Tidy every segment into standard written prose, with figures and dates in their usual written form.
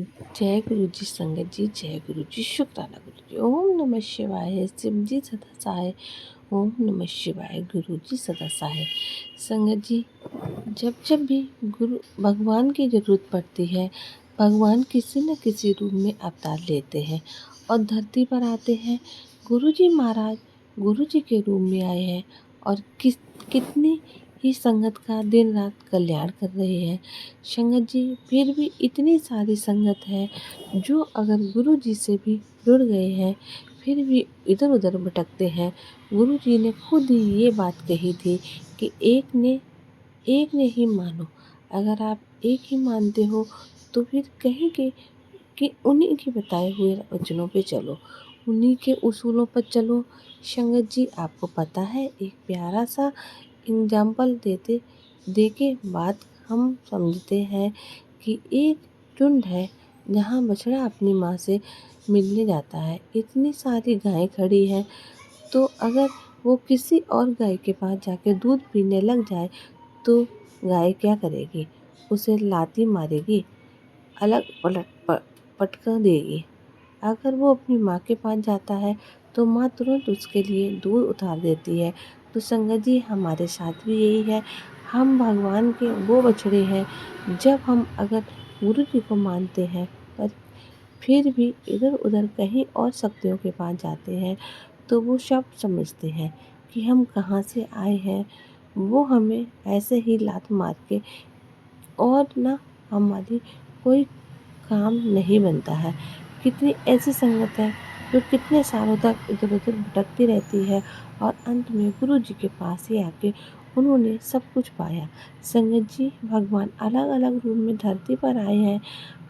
जय गुरु जी, संगत जी। जय गुरु जी, शुक्राना गुरु जी। ओम नमः शिवाय, शिव जी सदा सहाय। ओम नमः शिवाय, गुरु जी सदा सहाय। संगत जी, जब जब भी गुरु भगवान की ज़रूरत पड़ती है, भगवान किसी न किसी रूप में अवतार लेते हैं और धरती पर आते हैं। गुरु जी महाराज गुरु जी के रूप में आए हैं और कितनी ही संगत का दिन रात कल्याण कर रहे हैं। संगत जी, फिर भी इतनी सारी संगत है जो अगर गुरु जी से भी जुड़ गए हैं, फिर भी इधर उधर भटकते हैं। गुरु जी ने खुद ही ये बात कही थी कि एक ने ही मानो। अगर आप एक ही मानते हो तो फिर कहीं के कि उन्हीं के बताए हुए वचनों पे चलो, उन्हीं के उसूलों पर चलो। संगत जी, आपको पता है, एक प्यारा सा एग्जाम्पल दे के बात हम समझते हैं कि एक झुंड है जहाँ बछड़ा अपनी माँ से मिलने जाता है। इतनी सारी गायें खड़ी हैं, तो अगर वो किसी और गाय के पास जाके दूध पीने लग जाए तो गाय क्या करेगी? उसे लाती मारेगी, अलग पटक देगी। अगर वो अपनी माँ के पास जाता है तो माँ तुरंत उसके लिए दूध उतार देती है। तो संगत जी, हमारे साथ भी यही है। हम भगवान के वो बछड़े हैं। जब हम अगर गुरु जी को मानते हैं पर फिर भी इधर उधर कहीं और शक्तियों के पास जाते हैं, तो वो सब समझते हैं कि हम कहाँ से आए हैं। वो हमें ऐसे ही लात मार के और ना हमारी कोई काम नहीं बनता है। कितनी ऐसी संगत है जो कितने सालों तक इधर उधर भटकती रहती है और अंत में गुरु जी के पास ही आके उन्होंने सब कुछ पाया। संगत जी, भगवान अलग अलग रूप में धरती पर आए हैं।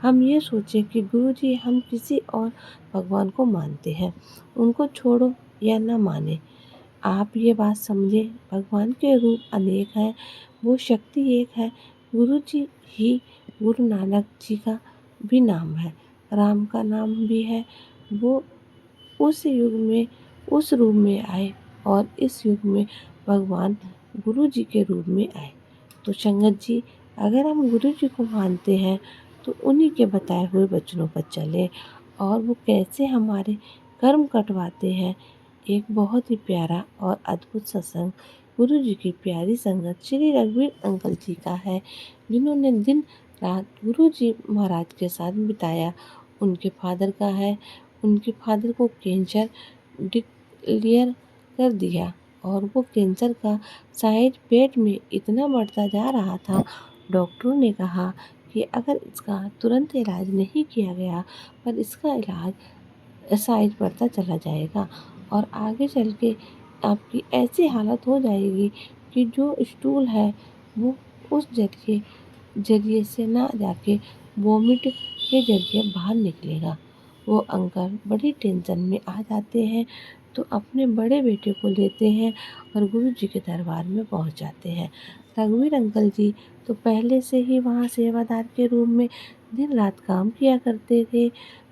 हम ये सोचें कि गुरु जी हम किसी और भगवान को मानते हैं, उनको छोड़ो या ना माने, आप ये बात समझें, भगवान के रूप अनेक हैं, वो शक्ति एक है। गुरु जी ही गुरु नानक जी का भी नाम है, राम का नाम भी है। वो उस युग में उस रूप में आए और इस युग में भगवान गुरु जी के रूप में आए। तो संगत जी, अगर हम गुरु जी को मानते हैं तो उन्हीं के बताए हुए वचनों पर चलें और वो कैसे हमारे कर्म कटवाते हैं। एक बहुत ही प्यारा और अद्भुत सत्संग गुरु जी की प्यारी संगत श्री रघुवीर अंकल जी का है, जिन्होंने दिन रात गुरु जी महाराज के साथ बिताया। उनके फादर का है। उनके फादर को कैंसर डिक्लेयर कर दिया और वो कैंसर का साइज पेट में इतना बढ़ता जा रहा था। डॉक्टरों ने कहा कि अगर इसका तुरंत इलाज नहीं किया गया पर इसका इलाज साइज बढ़ता चला जाएगा और आगे चल के आपकी ऐसी हालत हो जाएगी कि जो स्टूल है वो उस जरिए से ना जाके वोमिट के जरिए बाहर निकलेगा। वो अंकल बड़ी टेंशन में आ जाते हैं, तो अपने बड़े बेटे को लेते हैं और गुरु जी के दरबार में पहुंच जाते हैं। रघुवीर अंकल जी तो पहले से ही वहाँ सेवादार के रूप में दिन रात काम किया करते थे।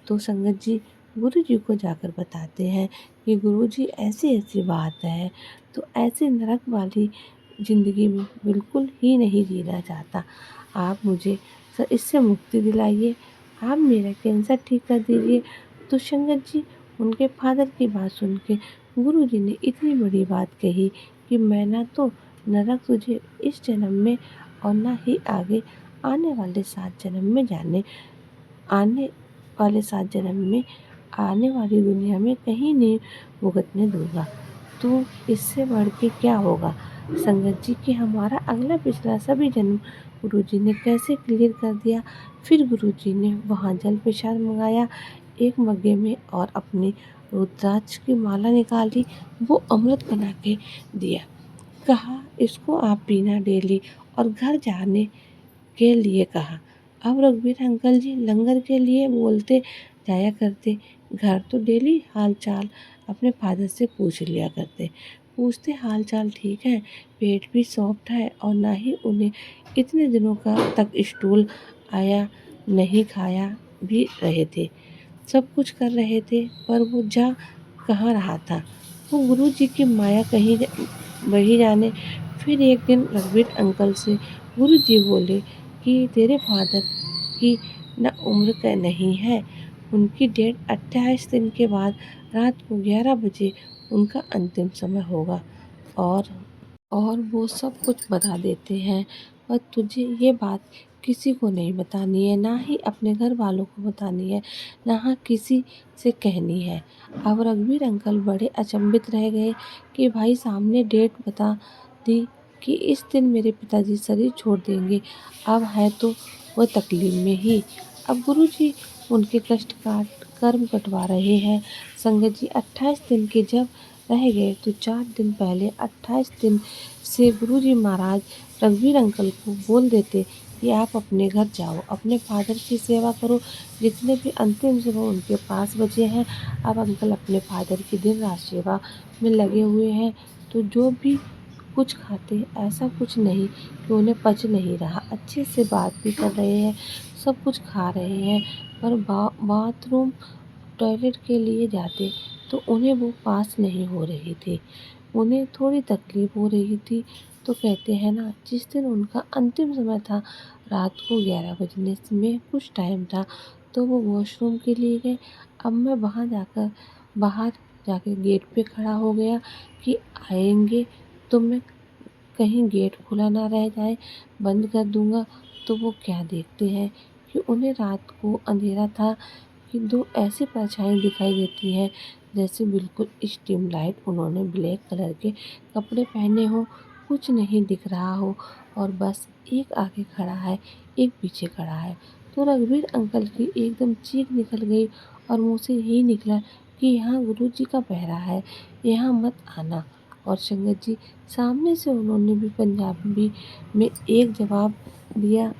तो संगत जी गुरु जी को जाकर बताते हैं कि गुरु जी ऐसी ऐसी बात है, तो ऐसे नरक वाली ज़िंदगी में बिल्कुल ही नहीं जीना चाहता। आप मुझे इससे मुक्ति दिलाइए, आप मेरा कैंसर ठीक कर दीजिए। तो संगत जी, उनके फादर की बात सुन के गुरु जी ने इतनी बड़ी बात कही कि मैं ना तो नरक तुझे इस जन्म में और ना ही आगे आने वाले 7 जन्म में आने वाले 7 जन्म में आने वाली दुनिया में कहीं नहीं भुगतने दूंगा। तो इससे बढ़ के क्या होगा संगत जी कि हमारा अगला पिछला सभी जन्म गुरु जी ने कैसे क्लियर कर दिया। फिर गुरु जी ने वहाँ जल प्रसाद मंगाया एक मग्गे में और अपनी रुद्राक्ष की माला निकाली, वो अमृत बना के दिया। कहा इसको आप पीना डेली और घर जाने के लिए कहा। अब रघुवीर अंकल जी लंगर के लिए बोलते जाया करते, घर तो डेली हाल चाल अपने फादर से पूछ लिया करते। पूछते हाल चाल ठीक है, पेट भी सॉफ्ट है और ना ही उन्हें इतने दिनों का तक स्टूल आया, नहीं खाया भी रहे थे, सब कुछ कर रहे थे, पर वो जा कहाँ रहा था। वो गुरु जी की माया वही जाने। फिर एक दिन रघुवीर अंकल से गुरु जी बोले कि तेरे फादर की न उम्र का नहीं है। उनकी डेट 28 दिन के बाद रात को 11 बजे उनका अंतिम समय होगा और और वो सब कुछ बता देते हैं। पर तुझे ये बात किसी को नहीं बतानी है, ना ही अपने घर वालों को बतानी है, ना किसी से कहनी है। अब रघुवीर अंकल बड़े अचंभित रह गए कि भाई सामने डेट बता दी कि इस दिन मेरे पिताजी शरीर छोड़ देंगे। अब है तो वह तकलीफ में ही। अब गुरुजी उनके कष्ट काट कर्म कटवा रहे हैं। संगत जी 28 दिन के जब रह गए तो 4 दिन पहले 28 दिन से गुरुजी महाराज रघुवीर अंकल को बोल देते कि आप अपने घर जाओ, अपने फादर की सेवा करो। जितने भी अंतिम समय उनके पास बचे हैं, अब अंकल अपने फादर की दिन रात सेवा में लगे हुए हैं। तो जो भी कुछ खाते ऐसा कुछ नहीं कि उन्हें पच नहीं रहा, अच्छे से बात भी कर रहे हैं, सब कुछ खा रहे हैं, पर बाथरूम टॉयलेट के लिए जाते तो उन्हें वो पास नहीं हो रही थी। उन्हें थोड़ी तकलीफ हो रही थी। तो कहते हैं ना, जिस दिन उनका अंतिम समय था, रात को 11 बजने में कुछ टाइम था, तो वो वॉशरूम के लिए गए। अब मैं बाहर जाकर गेट पे खड़ा हो गया कि आएंगे तो मैं कहीं गेट खुला ना रह जाए, बंद कर दूंगा। तो वो क्या देखते हैं कि उन्हें रात को अंधेरा था कि दो ऐसी परछाई दिखाई देती हैं जैसे बिल्कुल स्ट्रीम लाइट। उन्होंने ब्लैक कलर के कपड़े पहने हो, कुछ नहीं दिख रहा हो, और बस एक आगे खड़ा है, एक पीछे खड़ा है। तो रघुवीर अंकल की एकदम चीख निकल गई और मुँह से यही निकला कि यहाँ गुरुजी का पहरा है, यहाँ मत आना। और संगत जी सामने से उन्होंने भी पंजाबी में एक जवाब दिया,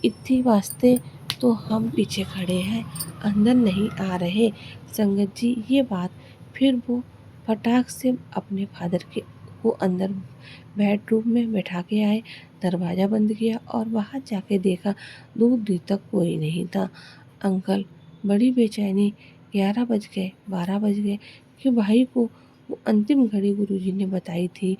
इत्थी वास्ते तो हम पीछे खड़े हैं, अंदर नहीं आ रहे। संगत जी ये बात फिर वो फटाक से अपने फादर के को अंदर बेडरूम में बैठा के आए, दरवाज़ा बंद किया और बाहर जाके देखा दूर दूर तक कोई नहीं था। अंकल बड़ी बेचैनी, 11 बज गए, 12 बज गए कि भाई को वो अंतिम घड़ी गुरुजी ने बताई थी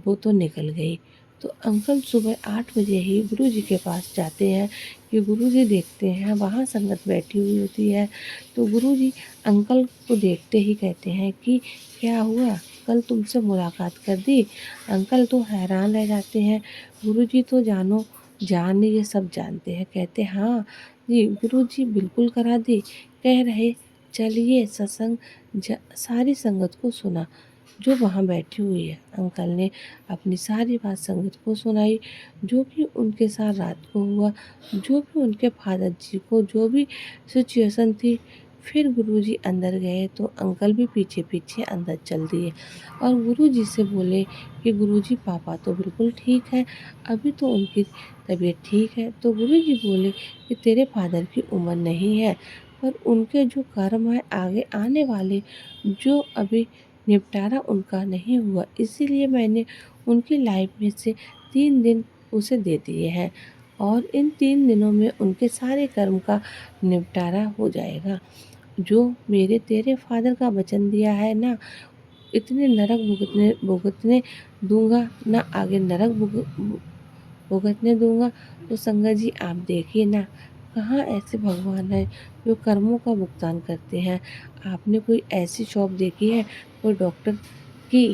वो तो निकल गई। तो अंकल सुबह 8 बजे ही गुरुजी के पास जाते हैं कि गुरुजी देखते हैं वहाँ संगत बैठी हुई होती है। तो गुरुजी अंकल को देखते ही कहते हैं कि क्या हुआ, कल तुमसे मुलाकात कर दी। अंकल तो हैरान रह जाते हैं। गुरुजी तो जान ये सब जानते हैं। कहते हाँ जी गुरुजी बिल्कुल करा दी। कह रहे चलिए सत्संग सारी संगत को सुना जो वहाँ बैठी हुई है। अंकल ने अपनी सारी बात संगत को सुनाई, जो भी उनके साथ रात को हुआ, जो भी उनके फादर जी को जो भी सिचुएशन थी। फिर गुरुजी अंदर गए तो अंकल भी पीछे पीछे अंदर चल दिए और गुरुजी से बोले कि गुरुजी पापा तो बिल्कुल ठीक है, अभी तो उनकी तबीयत ठीक है। तो गुरुजी बोले कि तेरे फादर की उम्र नहीं है, पर उनके जो कर्म है आगे आने वाले, जो अभी निपटारा उनका नहीं हुआ, इसीलिए मैंने उनकी लाइफ में से 3 दिन उसे दे दिए हैं और इन 3 दिनों में उनके सारे कर्म का निपटारा हो जाएगा। जो मेरे तेरे फादर का वचन दिया है ना, इतने नरक भुगतने भुगतने दूंगा ना, आगे नरक भुगतने दूंगा। तो संगत जी आप देखिए ना, कहाँ ऐसे भगवान हैं जो कर्मों का भुगतान करते हैं। आपने कोई ऐसी शॉप देखी है कोई डॉक्टर की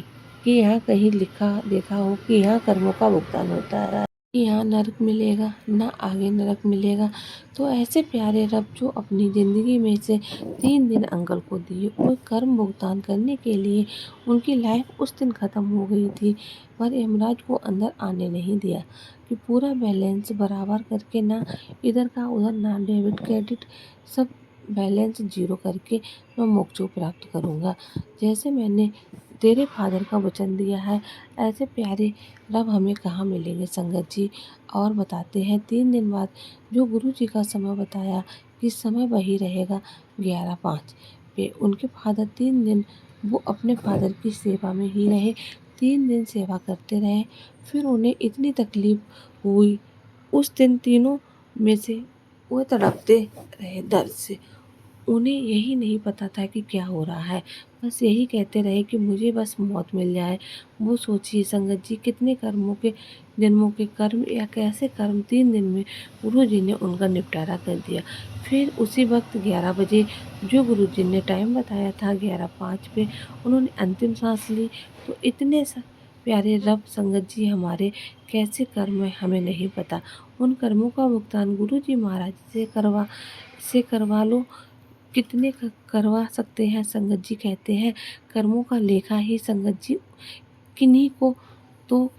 कि यहाँ कहीं लिखा देखा हो कि यहाँ कर्मों का भुगतान होता है, कि यहाँ नरक मिलेगा ना आगे नरक मिलेगा। तो ऐसे प्यारे रब जो अपनी ज़िंदगी में से 3 दिन अंकल को दिए और कर्म भुगतान करने के लिए उनकी लाइफ उस दिन ख़त्म हो गई थी, पर यमराज को अंदर आने नहीं दिया कि पूरा बैलेंस बराबर करके ना इधर का उधर ना डेबिट क्रेडिट सब बैलेंस ज़ीरो करके मैं मोक्ष प्राप्त करूँगा। जैसे मैंने तेरे फादर का वचन दिया है, ऐसे प्यारे रब हमें कहाँ मिलेंगे संगत जी। और बताते हैं 3 दिन बाद जो गुरु जी का समय बताया कि समय वही रहेगा 11:05 पे। उनके फादर 3 दिन वो अपने फादर की सेवा में ही रहे, 3 दिन सेवा करते रहे। फिर उन्हें इतनी तकलीफ हुई उस दिन, तीनों में से वो तड़पते रहे दर्द से। उन्हें यही नहीं पता था कि क्या हो रहा है, बस यही कहते रहे कि मुझे बस मौत मिल जाए। वो सोचिए संगत जी कितने कर्मों के जन्मों के कर्म या कैसे कर्म 3 दिन में गुरु जी ने उनका निपटारा कर दिया। फिर उसी वक्त 11 बजे जो गुरुजी ने टाइम बताया था 11:05 पे उन्होंने अंतिम सांस ली। तो इतने प्यारे रब संगत जी हमारे कैसे कर्म है हमें नहीं पता। उन कर्मों का भुगतान गुरुजी महाराज से करवा लो। कितने करवा सकते हैं संगत जी कहते हैं कर्मों का लेखा ही संगत जी किन्हीं को तो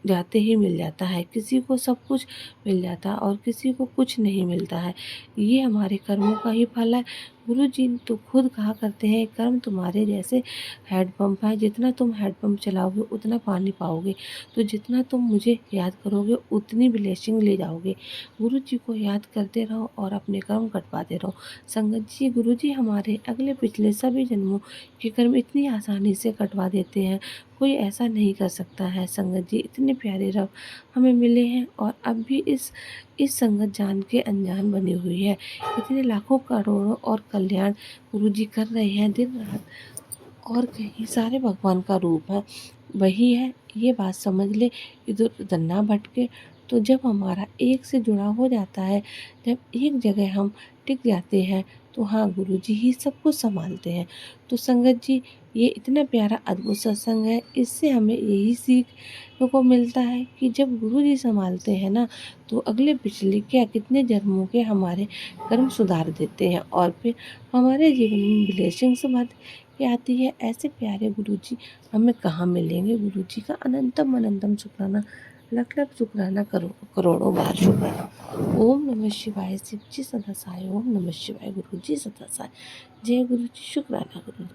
जाते ही मिल जाता है, किसी को सब कुछ मिल जाता है और किसी को कुछ नहीं मिलता है। ये हमारे कर्मों का ही फल है। गुरुजी तो खुद कहा करते हैं कर्म तुम्हारे जैसे हैंडपंप है, जितना तुम हैंडपंप चलाओगे उतना पानी पाओगे। तो जितना तुम मुझे याद करोगे उतनी ब्लेसिंग ले जाओगे। गुरुजी को याद करते रहो और अपने कर्म कटवाते रहो। संगत जी गुरुजी हमारे अगले पिछले सभी जन्मों के कर्म इतनी आसानी से कटवा देते हैं, कोई ऐसा नहीं कर सकता है। संगत जी इतने प्यारे रब हमें मिले हैं और अब भी इस संगत जान के अनजान बनी हुई है। इतने लाखों करोड़ों और कल्याण गुरुजी कर रहे हैं दिन रात। और कहीं सारे भगवान का रूप है वही है, ये बात समझ ले। इधर उधर ना भटके। तो जब हमारा एक से जुड़ा हो जाता है, जब एक जगह हम टिक जाते हैं तो हाँ गुरुजी ही सब कुछ संभालते हैं। तो संगत जी ये इतना प्यारा अद्भुत सत्संग है, इससे हमें यही सीखने को मिलता है कि जब गुरुजी संभालते हैं ना तो अगले पिछले क्या कितने जन्मों के हमारे कर्म सुधार देते हैं और फिर हमारे जीवन में ब्लेसिंग्स भर के आती है। ऐसे प्यारे गुरुजी हमें कहाँ मिलेंगे। गुरुजी का अनंतम अनंतम शुक्राना, लख लख शुक्राना, करोड़ों बार शुक्राना। ओम नमः शिवाय। शिव जी सदा सहाय। ओम नमः शिवाय। गुरु जी सदा सहाय। जय गुरु जी। शुक्राना गुरु जी।